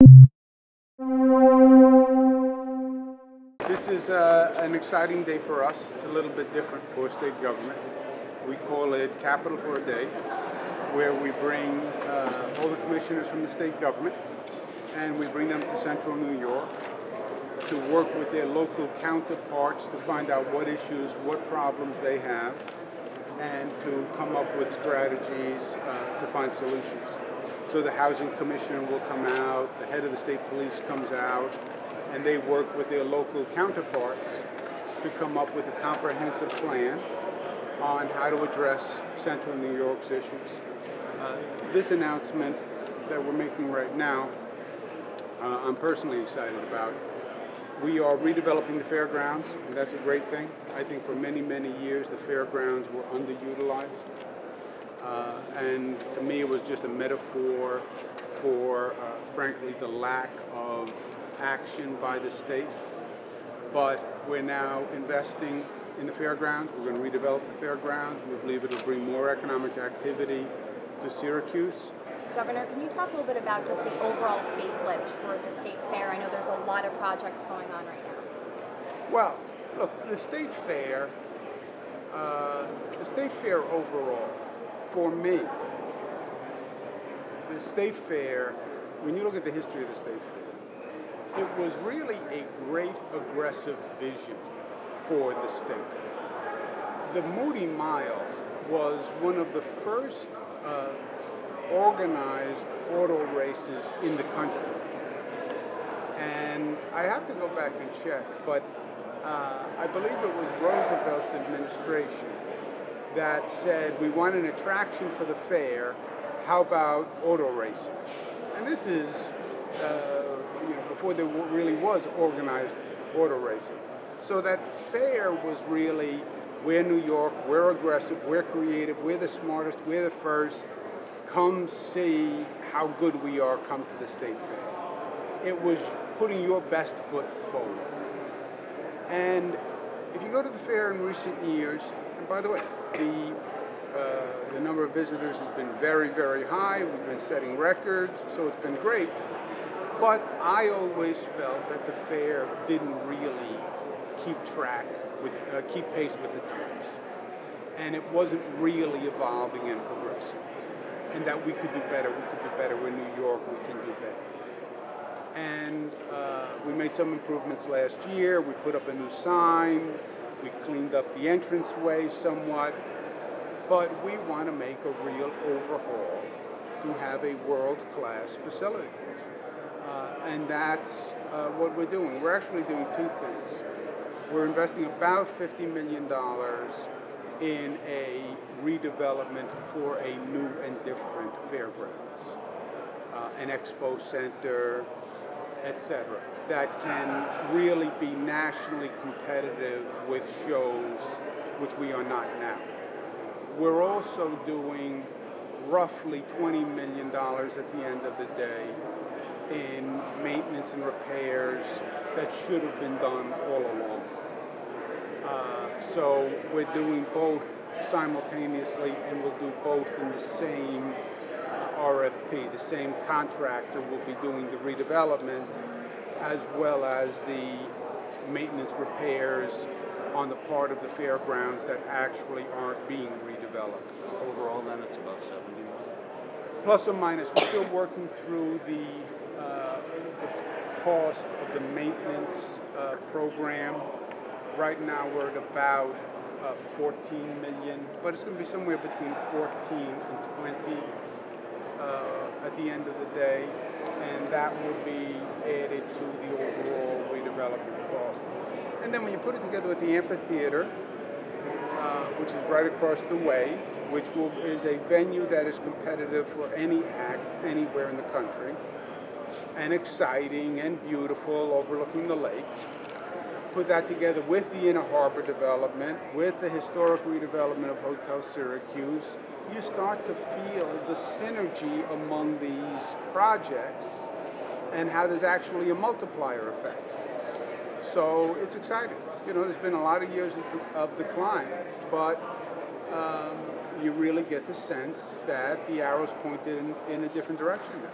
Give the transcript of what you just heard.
This is an exciting day for us. It's a little bit different for state government. We call it Capital for a Day, where we bring all the commissioners from the state government and we bring them to central New York to work with their local counterparts to find out what issues, what problems they have, and to come up with strategies to find solutions. So the housing commissioner will come out, the head of the state police comes out, and they work with their local counterparts to come up with a comprehensive plan on how to address central New York's issues. This announcement that we're making right now, I'm personally excited about. We are redeveloping the fairgrounds, and that's a great thing. I think for many, many years the fairgrounds were underutilized. And to me it was just a metaphor for, frankly, the lack of action by the state. But we're now investing in the fairgrounds. We're going to redevelop the fairgrounds. We believe it'll bring more economic activity to Syracuse. Governor, can you talk a little bit about just the overall facelift for the State Fair? I know there's a lot of projects going on right now. Well, look, the State Fair overall, for me, the State Fair, when you look at the history of the State Fair, it was really a great aggressive vision for the state. The Moody Mile was one of the first organized auto races in the country. And I have to go back and check, but I believe it was Roosevelt's administration that said, we want an attraction for the fair, how about auto racing? And this is before there really was organized auto racing. So that fair was really, we're New York, we're aggressive, we're creative, we're the smartest, we're the first. Come see how good we are, come to the State Fair. It was putting your best foot forward. And if you go to the fair in recent years, and by the way, the number of visitors has been very, very high. We've been setting records, so it's been great. But I always felt that the fair didn't really keep pace with the times. And it wasn't really evolving and progressing. And that we could do better, we're New York, we can do better. And we made some improvements last year. We put up a new sign, we cleaned up the entranceway somewhat, but we want to make a real overhaul to have a world-class facility. And that's what we're doing. We're actually doing two things. We're investing about $50 million in a redevelopment for a new and different fairgrounds, an expo center, etc., that can really be nationally competitive with shows, which we are not now. We're also doing roughly $20 million at the end of the day in maintenance and repairs that should have been done all along. So we're doing both simultaneously, and we'll do both in the same RFP. The same contractor will be doing the redevelopment as well as the maintenance repairs on the part of the fairgrounds that actually aren't being redeveloped. Overall, then, it's about 70 million. Plus or minus, we're still working through the cost of the maintenance program. Right now we're at about 14 million, but it's going to be somewhere between 14 and 20 at the end of the day, and that will be added to the overall redevelopment cost. And then when you put it together with the amphitheater, which is right across the way, which is a venue that is competitive for any act anywhere in the country, and exciting and beautiful overlooking the lake. Put that together with the Inner Harbor development, with the historic redevelopment of Hotel Syracuse, you start to feel the synergy among these projects and how there's actually a multiplier effect. So it's exciting. You know, there's been a lot of years of decline, but you really get the sense that the arrow's pointed in a different direction now.